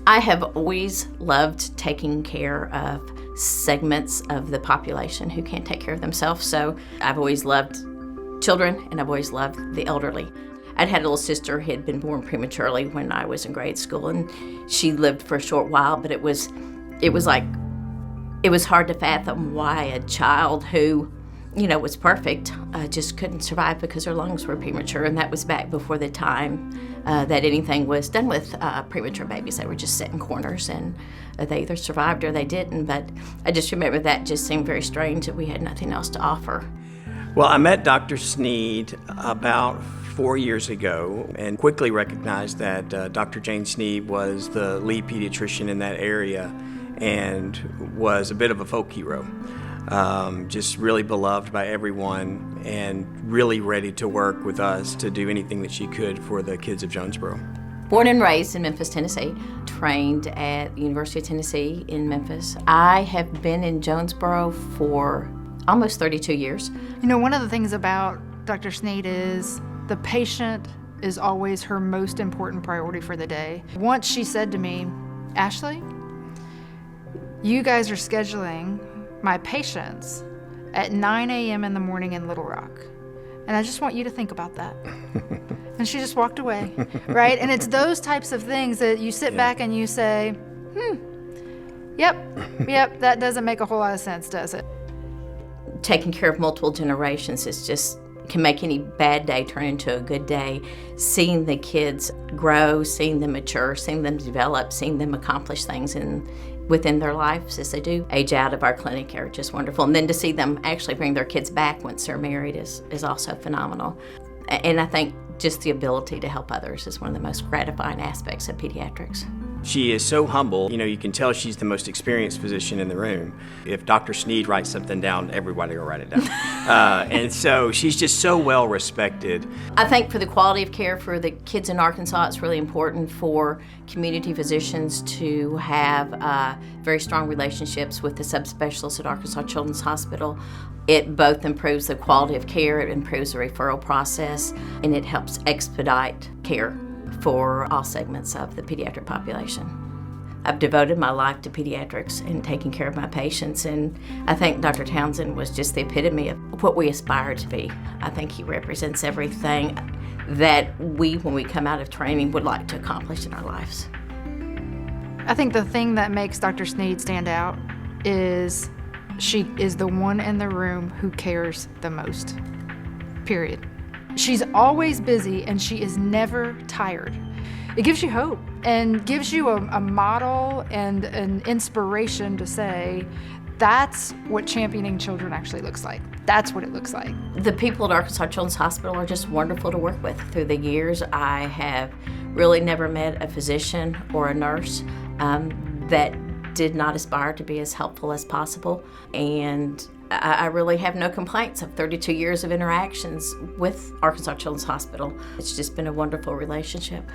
I have always loved taking care of segments of the population who can't take care of themselves. So I've always loved children, and I've always loved the elderly. I'd had a little sister who had been born prematurely when I was in grade school, and she lived for a short while, but it was hard to fathom why a child who, was perfect, just couldn't survive because her lungs were premature, and that was back before the time that anything was done with premature babies. They were just set in corners, and they either survived or they didn't, but I just remember that just seemed very strange that we had nothing else to offer. Well, I met Dr. Sneed about 4 years ago and quickly recognized that Dr. Jane Sneed was the lead pediatrician in that area and was a bit of a folk hero. Just really beloved by everyone and really ready to work with us to do anything that she could for the kids of Jonesboro. Born and raised in Memphis, Tennessee, trained at the University of Tennessee in Memphis. I have been in Jonesboro for almost 32 years. One of the things about Dr. Sneed is the patient is always her most important priority for the day. Once she said to me, "Ashley, you guys are scheduling my patients at 9 a.m. in the morning in Little Rock. And I just want you to think about that." And she just walked away, right? And it's those types of things that you sit back and you say, yep, that doesn't make a whole lot of sense, does it? Taking care of multiple generations can make any bad day turn into a good day. Seeing the kids grow, seeing them mature, seeing them develop, seeing them accomplish things within their lives as they do age out of our clinic are just wonderful. And then to see them actually bring their kids back once they're married is also phenomenal. And I think just the ability to help others is one of the most gratifying aspects of pediatrics. She is so humble. You can tell she's the most experienced physician in the room. If Dr. Sneed writes something down, everybody will write it down. And so she's just so well respected. I think for the quality of care for the kids in Arkansas, it's really important for community physicians to have very strong relationships with the subspecialists at Arkansas Children's Hospital. It both improves the quality of care, it improves the referral process, and it helps expedite care for all segments of the pediatric population. I've devoted my life to pediatrics and taking care of my patients, and I think Dr. Townsend was just the epitome of what we aspire to be. I think he represents everything that we, when we come out of training, would like to accomplish in our lives. I think the thing that makes Dr. Sneed stand out is she is the one in the room who cares the most, period. She's always busy and she is never tired. It gives you hope and gives you a model and an inspiration to say, that's what championing children actually looks like. That's what it looks like. The people at Arkansas Children's Hospital are just wonderful to work with. Through the years, I have really never met a physician or a nurse that did not aspire to be as helpful as possible. And I really have no complaints of 32 years of interactions with Arkansas Children's Hospital. It's just been a wonderful relationship.